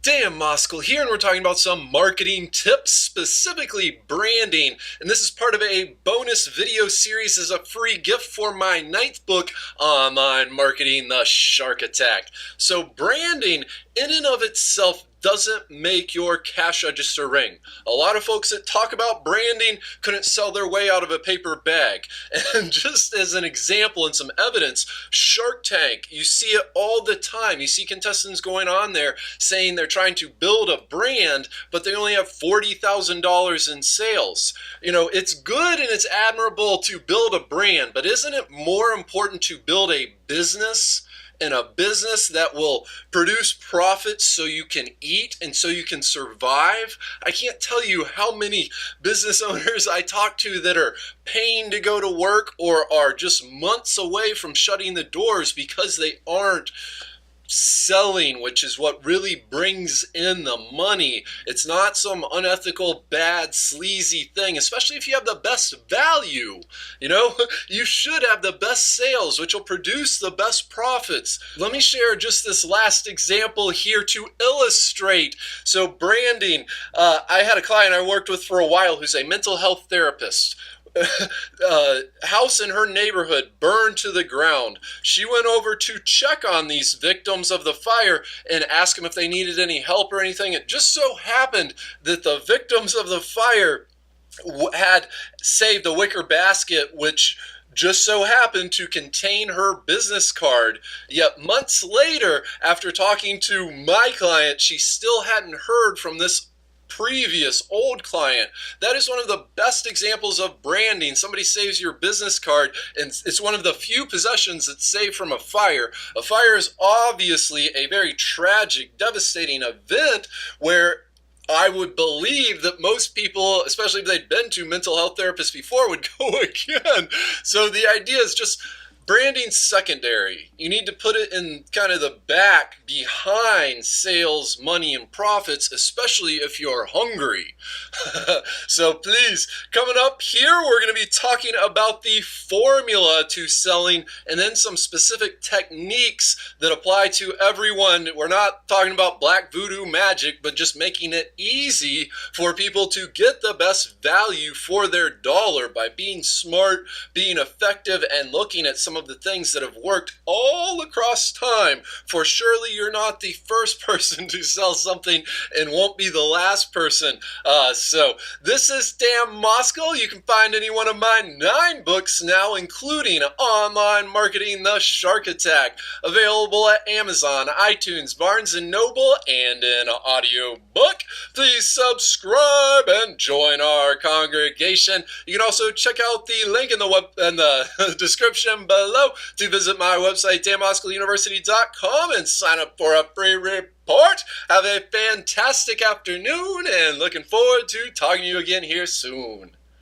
Dan Moskal here, and we're talking about some marketing tips, specifically branding. And this is part of a bonus video series as a free gift for my 9th book, Online Marketing, The Shark Attack. So branding in and of itself doesn't make your cash register ring. A lot of folks that talk about branding couldn't sell their way out of a paper bag. And just as an example and some evidence, Shark Tank, you see it all the time. You see contestants going on there saying they're trying to build a brand, but they only have $40,000 in sales. You know, it's good and it's admirable to build a brand, but isn't it more important to build a business? And a business that will produce profits so you can eat and so you can survive? I can't tell you how many business owners I talk to that are paying to go to work or are just months away from shutting the doors because they aren't selling, which is what really brings in the money. It's not some unethical, bad, sleazy thing, especially if you have the best value. You know, you should have the best sales, which will produce the best profits. Let me share just this last example here to illustrate. So branding, I had a client I worked with for a while who's a mental health therapist. House in her neighborhood burned to the ground. She went over to check on these victims of the fire and ask them if they needed any help or anything. It just so happened that the victims of the fire had saved a wicker basket, which just so happened to contain her business card. Yet months later, after talking to my client, she still hadn't heard from this previous old client. That is one of the best examples of branding. Somebody saves your business card, and it's one of the few possessions that's saved from a fire. A fire is obviously a very tragic, devastating event where I would believe that most people, especially if they'd been to mental health therapists before, would go again. So the idea is just branding secondary. You need to put it in kind of the back behind sales, money, and profits, especially if you're hungry. So please, coming up here, we're going to be talking about the formula to selling and then some specific techniques that apply to everyone. We're not talking about black voodoo magic, but just making it easy for people to get the best value for their dollar by being smart, being effective, and looking at some of the things that have worked all across time. For surely you're not the first person to sell something and won't be the last person. So this is Dan Moskal. You can find any one of my 9 books now, including Online Marketing, The Shark Attack, available at Amazon, iTunes, Barnes & Noble, and in audio book. Please subscribe and join our congregation. You can also check out the link in the description below to visit my website, danmoskaluniversity.com, and sign up for a free report. Have a fantastic afternoon, and looking forward to talking to you again here soon.